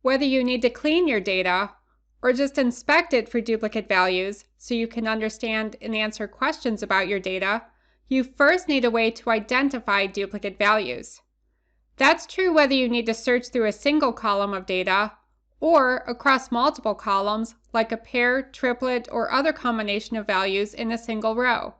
Whether you need to clean your data or just inspect it for duplicate values so you can understand and answer questions about your data, you first need a way to identify duplicate values. That's true whether you need to search through a single column of data or across multiple columns like a pair, triplet, or other combination of values in a single row.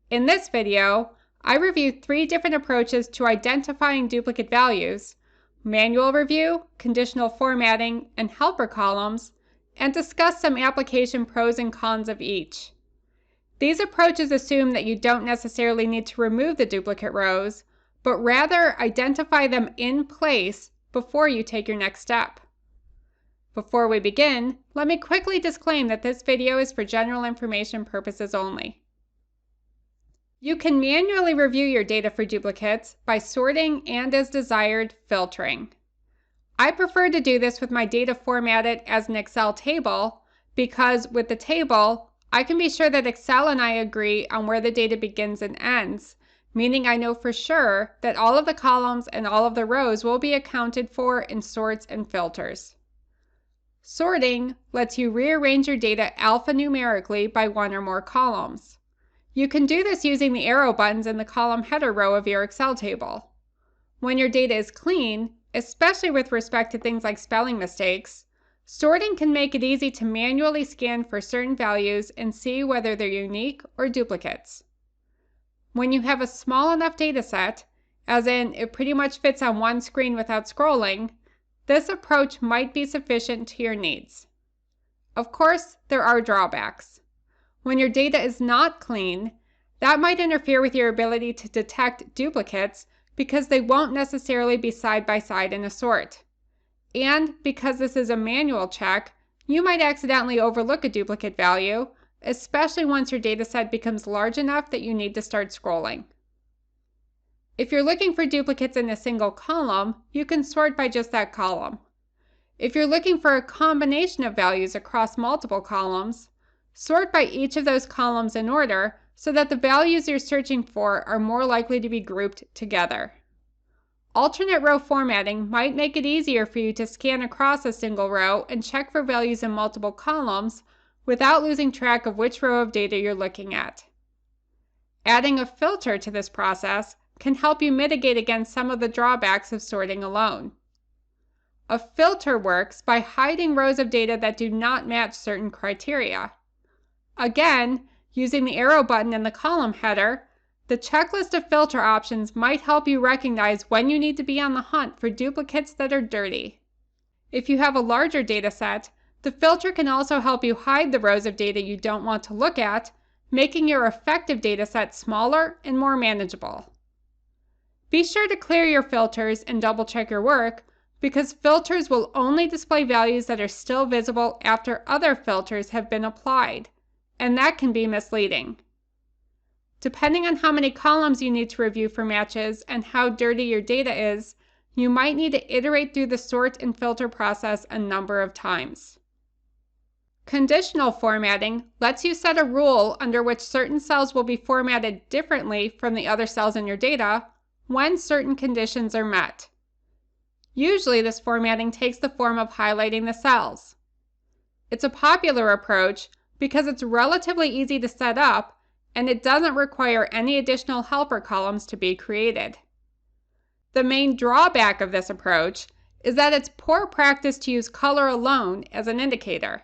In this video, I review 3 different approaches to identifying duplicate values: manual review, conditional formatting, and helper columns, and discuss some application pros and cons of each. These approaches assume that you don't necessarily need to remove the duplicate rows, but rather identify them in place before you take your next step. Before we begin, let me quickly disclaim that this video is for general information purposes only. You can manually review your data for duplicates by sorting and, as desired, filtering. I prefer to do this with my data formatted as an Excel table because with the table, I can be sure that Excel and I agree on where the data begins and ends, meaning I know for sure that all of the columns and all of the rows will be accounted for in sorts and filters. Sorting lets you rearrange your data alphanumerically by one or more columns. You can do this using the arrow buttons in the column header row of your Excel table. When your data is clean, especially with respect to things like spelling mistakes, sorting can make it easy to manually scan for certain values and see whether they're unique or duplicates. When you have a small enough data set, as in it pretty much fits on one screen without scrolling, this approach might be sufficient to your needs. Of course, there are drawbacks. When your data is not clean, that might interfere with your ability to detect duplicates because they won't necessarily be side by side in a sort. And because this is a manual check, you might accidentally overlook a duplicate value, especially once your data set becomes large enough that you need to start scrolling. If you're looking for duplicates in a single column, you can sort by just that column. If you're looking for a combination of values across multiple columns, sort by each of those columns in order so that the values you're searching for are more likely to be grouped together. Alternate row formatting might make it easier for you to scan across a single row and check for values in multiple columns without losing track of which row of data you're looking at. Adding a filter to this process can help you mitigate against some of the drawbacks of sorting alone. A filter works by hiding rows of data that do not match certain criteria. Again, using the arrow button in the column header, the checklist of filter options might help you recognize when you need to be on the hunt for duplicates that are dirty. If you have a larger data set, the filter can also help you hide the rows of data you don't want to look at, making your effective data set smaller and more manageable. Be sure to clear your filters and double check your work, because filters will only display values that are still visible after other filters have been applied, and that can be misleading. Depending on how many columns you need to review for matches and how dirty your data is, you might need to iterate through the sort and filter process a number of times. Conditional formatting lets you set a rule under which certain cells will be formatted differently from the other cells in your data when certain conditions are met. Usually this formatting takes the form of highlighting the cells. It's a popular approach because it's relatively easy to set up and it doesn't require any additional helper columns to be created. The main drawback of this approach is that it's poor practice to use color alone as an indicator.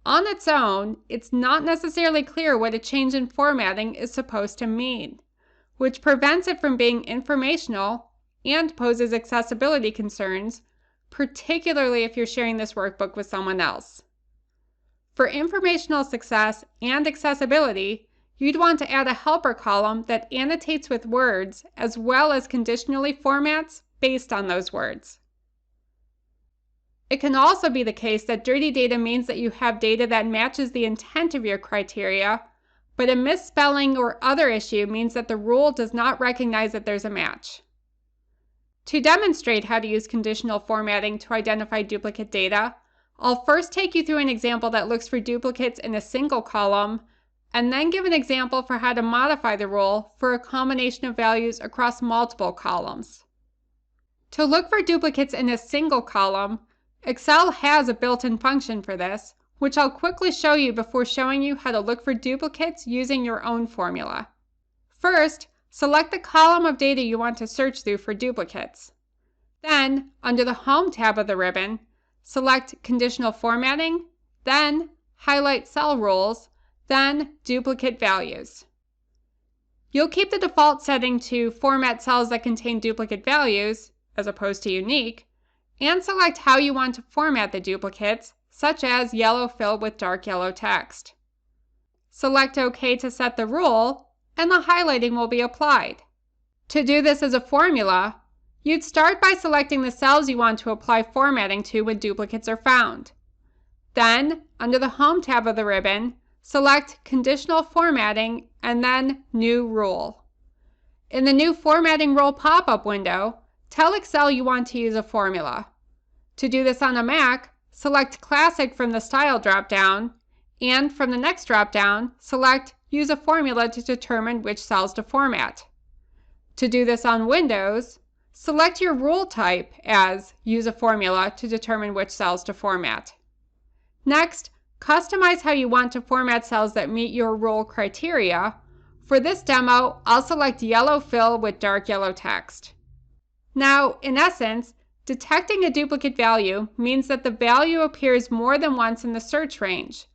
On its own, it's not necessarily clear what a change in formatting is supposed to mean, which prevents it from being informational and poses accessibility concerns, particularly if you're sharing this workbook with someone else. For informational success and accessibility, you'd want to add a helper column that annotates with words as well as conditionally formats based on those words. It can also be the case that dirty data means that you have data that matches the intent of your criteria, but a misspelling or other issue means that the rule does not recognize that there's a match. To demonstrate how to use conditional formatting to identify duplicate data, I'll first take you through an example that looks for duplicates in a single column, and then give an example for how to modify the rule for a combination of values across multiple columns. To look for duplicates in a single column, Excel has a built-in function for this, which I'll quickly show you before showing you how to look for duplicates using your own formula. First, select the column of data you want to search through for duplicates. Then, under the Home tab of the ribbon, select Conditional Formatting, then highlight Cell Rules, then Duplicate Values. You'll keep the default setting to format cells that contain duplicate values, as opposed to unique, and select how you want to format the duplicates, such as yellow fill with dark yellow text. Select OK to set the rule, and the highlighting will be applied. To do this as a formula, you'd start by selecting the cells you want to apply formatting to when duplicates are found. Then, under the Home tab of the ribbon, select Conditional Formatting and then New Rule. In the New Formatting Rule pop-up window, tell Excel you want to use a formula. To do this on a Mac, select Classic from the Style drop-down, and from the next drop-down, select Use a Formula to determine which cells to format. To do this on Windows, select your rule type as Use a Formula to determine which cells to format. Next, customize how you want to format cells that meet your rule criteria. For this demo, I'll select yellow fill with dark yellow text. Now, in essence, detecting a duplicate value means that the value appears more than once in the search range.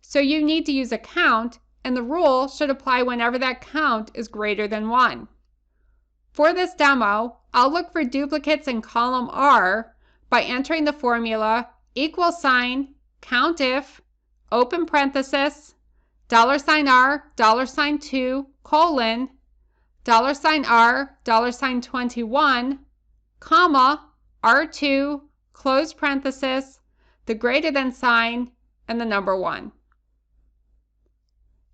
So you need to use a count, and the rule should apply whenever that count is greater than 1. For this demo, I'll look for duplicates in column R by entering the formula $COUNTIF, open parenthesis, $R, $2, colon, $R, $21, comma, R2, close parenthesis, the greater than sign, and the number 1.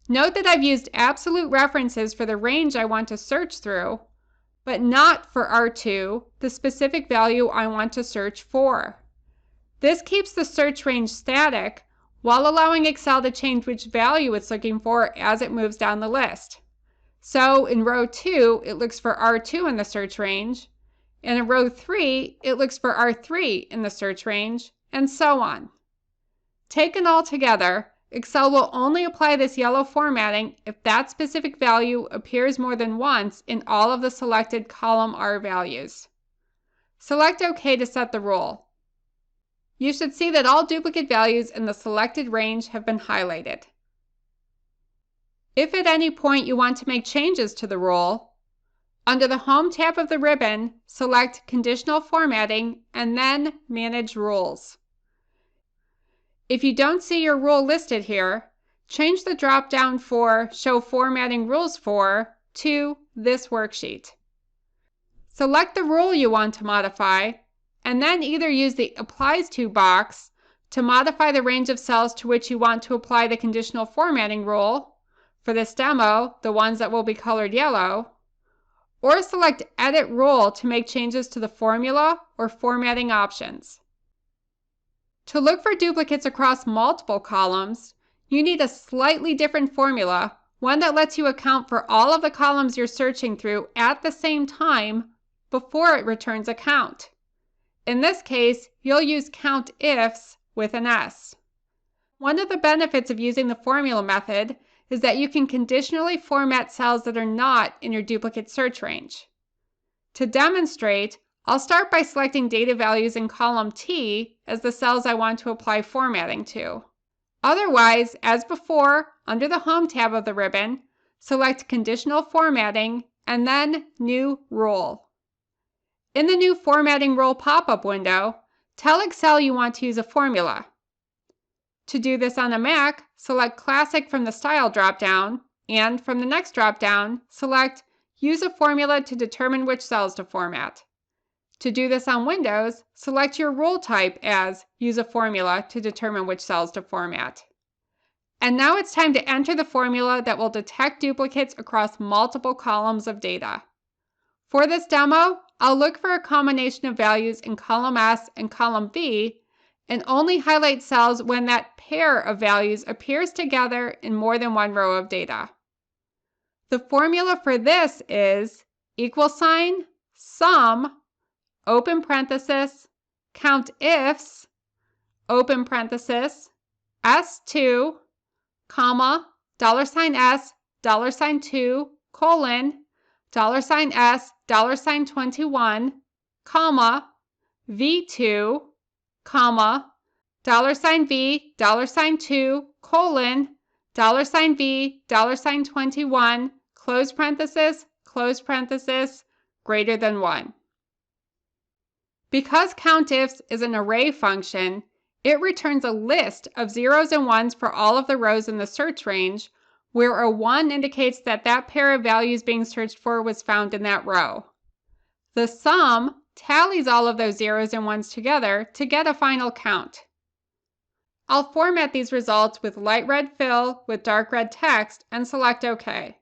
Note that I've used absolute references for the range I want to search through, but not for R2, the specific value I want to search for. This keeps the search range static while allowing Excel to change which value it's looking for as it moves down the list. So in row 2, it looks for R2 in the search range, and in row 3, it looks for R3 in the search range, and so on. Taken all together, Excel will only apply this yellow formatting if that specific value appears more than once in all of the selected column R values. Select OK to set the rule. You should see that all duplicate values in the selected range have been highlighted. If at any point you want to make changes to the rule, under the Home tab of the ribbon, select Conditional Formatting and then Manage Rules. If you don't see your rule listed here, change the drop-down for Show Formatting Rules For to This Worksheet. Select the rule you want to modify, and then either use the Applies To box to modify the range of cells to which you want to apply the conditional formatting rule, for this demo, the ones that will be colored yellow, or select Edit Rule to make changes to the formula or formatting options. To look for duplicates across multiple columns, you need a slightly different formula, one that lets you account for all of the columns you're searching through at the same time before it returns a count. In this case, you'll use COUNTIFs with an S. One of the benefits of using the formula method is that you can conditionally format cells that are not in your duplicate search range. To demonstrate, I'll start by selecting data values in column T as the cells I want to apply formatting to. Otherwise, as before, under the Home tab of the ribbon, select Conditional Formatting and then New Rule. In the New Formatting Rule pop-up window, tell Excel you want to use a formula. To do this on a Mac, select Classic from the Style drop-down, and from the next drop-down, select Use a Formula to determine which cells to format. To do this on Windows, select your rule type as Use a Formula to determine which cells to format. And now it's time to enter the formula that will detect duplicates across multiple columns of data. For this demo, I'll look for a combination of values in column S and column V, and only highlight cells when that pair of values appears together in more than one row of data. The formula for this is =sum open parenthesis, countifs, open parenthesis, S2, comma, $S, $2, colon, $S, $21, comma, V2, comma, $V, $2, colon, $V, $21, close parenthesis, greater than 1. Because countifs is an array function, it returns a list of zeros and ones for all of the rows in the search range, where a 1 indicates that that pair of values being searched for was found in that row. The sum tallies all of those zeros and ones together to get a final count. I'll format these results with light red fill with dark red text and select OK.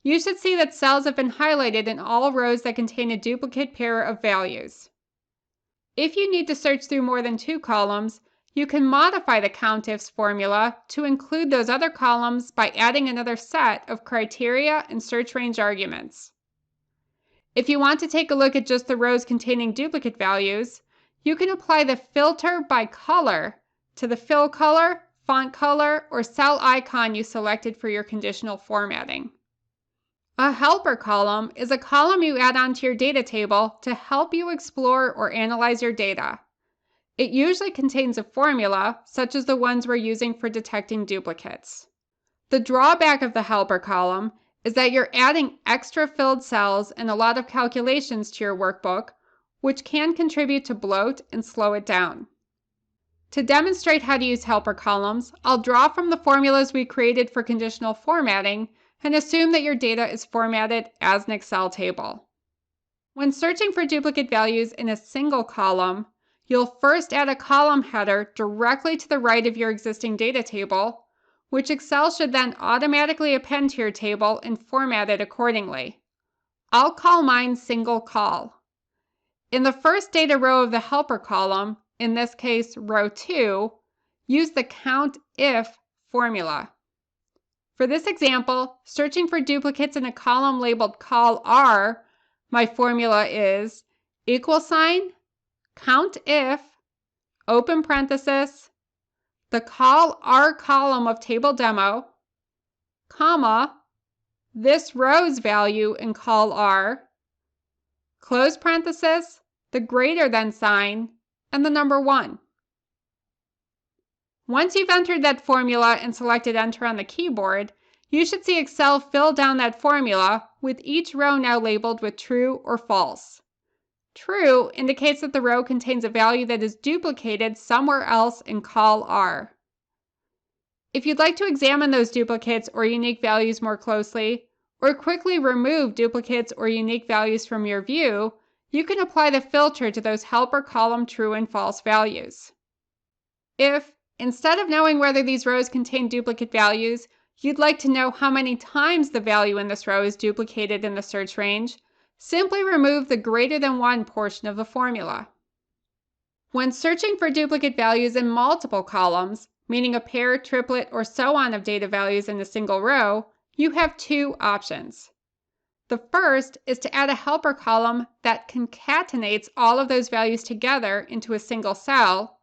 You should see that cells have been highlighted in all rows that contain a duplicate pair of values. If you need to search through more than 2 columns, you can modify the countifs formula to include those other columns by adding another set of criteria and search range arguments. If you want to take a look at just the rows containing duplicate values, you can apply the filter by color to the fill color, font color, or cell icon you selected for your conditional formatting. A helper column is a column you add onto your data table to help you explore or analyze your data. It usually contains a formula, such as the ones we're using for detecting duplicates. The drawback of the helper column is that you're adding extra filled cells and a lot of calculations to your workbook, which can contribute to bloat and slow it down. To demonstrate how to use helper columns, I'll draw from the formulas we created for conditional formatting and assume that your data is formatted as an Excel table. When searching for duplicate values in a single column, you'll first add a column header directly to the right of your existing data table, which Excel should then automatically append to your table and format it accordingly. I'll call mine single call. In the first data row of the helper column, in this case row 2, use the countif formula. For this example, searching for duplicates in a column labeled call_r, my formula is $countif, open parenthesis, the call_r column of table demo, comma, this row's value in call_r, close parenthesis, the greater than sign, and the number 1. Once you've entered that formula and selected Enter on the keyboard, you should see Excel fill down that formula with each row now labeled with true or false. True indicates that the row contains a value that is duplicated somewhere else in call_r. If you'd like to examine those duplicates or unique values more closely, or quickly remove duplicates or unique values from your view, you can apply the filter to those helper column true and false values. If, instead of knowing whether these rows contain duplicate values, you'd like to know how many times the value in this row is duplicated in the search range, simply remove the greater than 1 portion of the formula. When searching for duplicate values in multiple columns, meaning a pair, triplet, or so on of data values in a single row, you have 2 options. The first is to add a helper column that concatenates all of those values together into a single cell,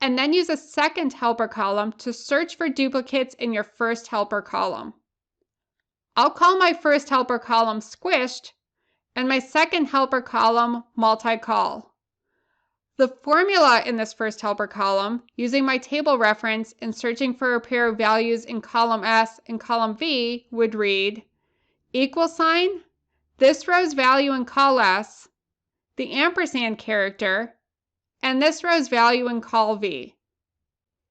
and then use a second helper column to search for duplicates in your first helper column. I'll call my first helper column squished and my second helper column multi-call. The formula in this first helper column, using my table reference and searching for a pair of values in column S and column V, would read this row's value in call S, the ampersand character, and this row's value in call V.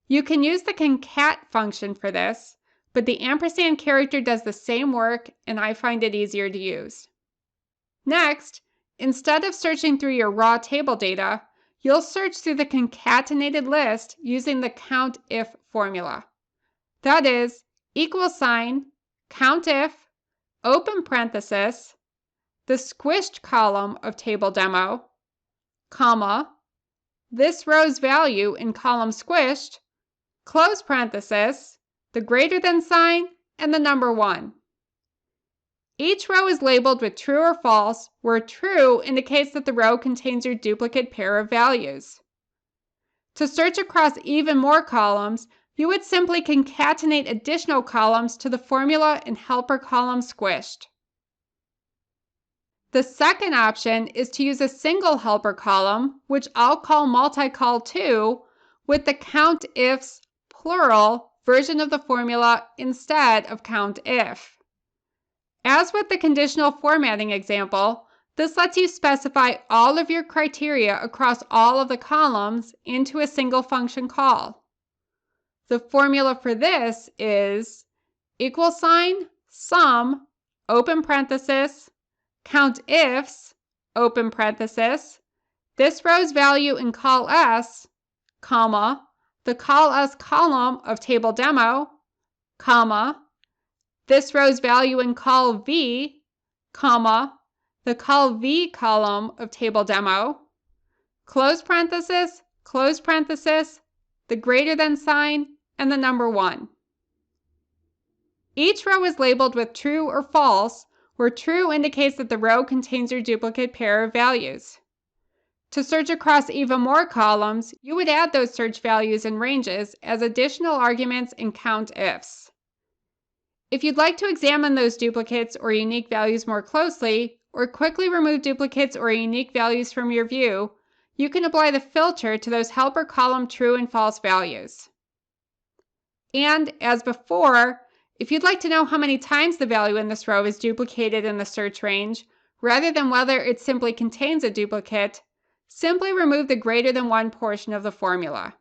You can use the concat function for this, but the ampersand character does the same work and I find it easier to use. Next, instead of searching through your raw table data, you'll search through the concatenated list using the countif formula. That is, countif, open parenthesis, the squished column of table demo, comma, this row's value in column squished, close parenthesis, the greater than sign, and the number 1. Each row is labeled with true or false, where true indicates that the row contains your duplicate pair of values. To search across even more columns, you would simply concatenate additional columns to the formula in helper column squished. The second option is to use a single helper column, which I'll call multicol2, with the COUNTIFs plural version of the formula instead of COUNTIF. As with the conditional formatting example, this lets you specify all of your criteria across all of the columns into a single function call. The formula for this is =sum, open parenthesis, COUNTIFs, open parenthesis, this row's value in col s, comma, the col s column of table demo, comma, this row's value in col v, comma, the col v column of table demo, close parenthesis, the greater than sign, and the number 1. Each row is labeled with true or false, where true indicates that the row contains your duplicate pair of values. To search across even more columns, you would add those search values and ranges as additional arguments in COUNTIFs. If you'd like to examine those duplicates or unique values more closely, or quickly remove duplicates or unique values from your view, you can apply the filter to those helper column true and false values. And as before, if you'd like to know how many times the value in this row is duplicated in the search range, rather than whether it simply contains a duplicate, simply remove the greater than 1 portion of the formula.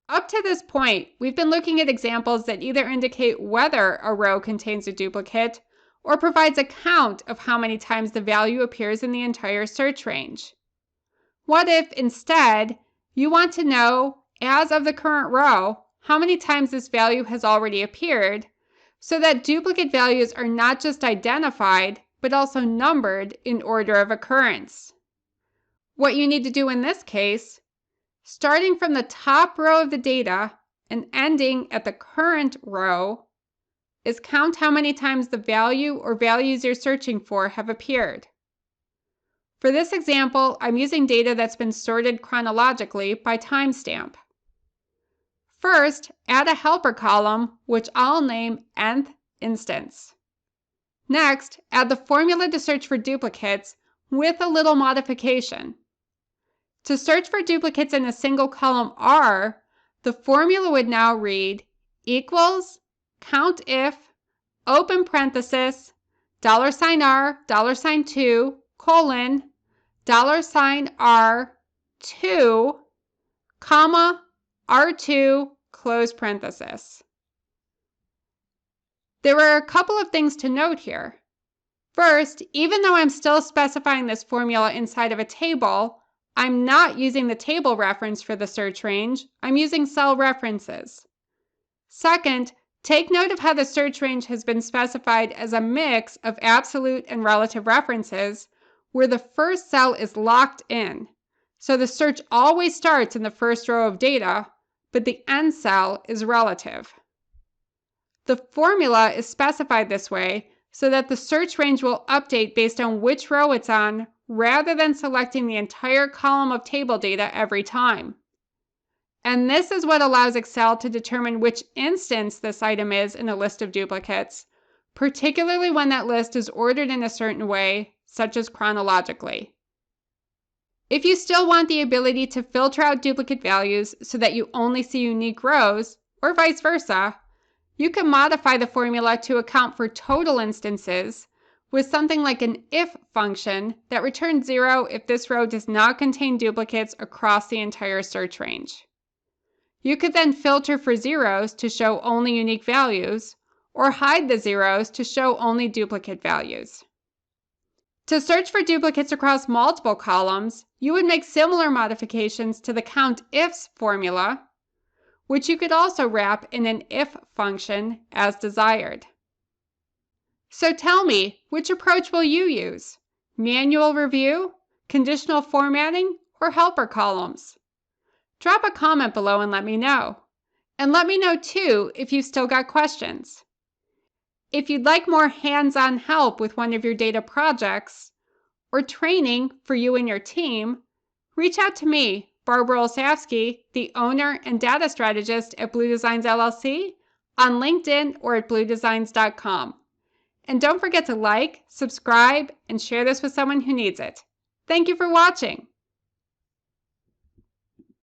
Up to this point, we've been looking at examples that either indicate whether a row contains a duplicate or provides a count of how many times the value appears in the entire search range. What if, instead, you want to know, as of the current row, how many times this value has already appeared, so that duplicate values are not just identified, but also numbered in order of occurrence? What you need to do in this case, starting from the top row of the data and ending at the current row, is count how many times the value or values you're searching for have appeared. For this example, I'm using data that's been sorted chronologically by timestamp. First, add a helper column, which I'll name nth instance. Next, add the formula to search for duplicates with a little modification. To search for duplicates in a single column R, the formula would now read equals COUNTIF, open parenthesis, $R, $2, colon, $R2, comma, R2, close parenthesis. There are a couple of things to note here. First, even though I'm still specifying this formula inside of a table, I'm not using the table reference for the search range. I'm using cell references. Second, take note of how the search range has been specified as a mix of absolute and relative references, where the first cell is locked in. So the search always starts in the first row of data, but the end cell is relative. The formula is specified this way so that the search range will update based on which row it's on, rather than selecting the entire column of table data every time. And this is what allows Excel to determine which instance this item is in a list of duplicates, particularly when that list is ordered in a certain way, such as chronologically. If you still want the ability to filter out duplicate values so that you only see unique rows, or vice versa, you can modify the formula to account for total instances with something like an if function that returns 0 if this row does not contain duplicates across the entire search range. You could then filter for zeros to show only unique values, or hide the zeros to show only duplicate values. To search for duplicates across multiple columns, you would make similar modifications to the COUNTIFs formula, which you could also wrap in an if function as desired. So tell me, which approach will you use? Manual review, conditional formatting, or helper columns? Drop a comment below and let me know. And let me know too if you've still got questions. If you'd like more hands-on help with one of your data projects or training for you and your team, reach out to me, Barbara Olsavsky, the owner and data strategist at Blue Designs LLC, on LinkedIn or at bluedesigns.com. And don't forget to like, subscribe, and share this with someone who needs it. Thank you for watching.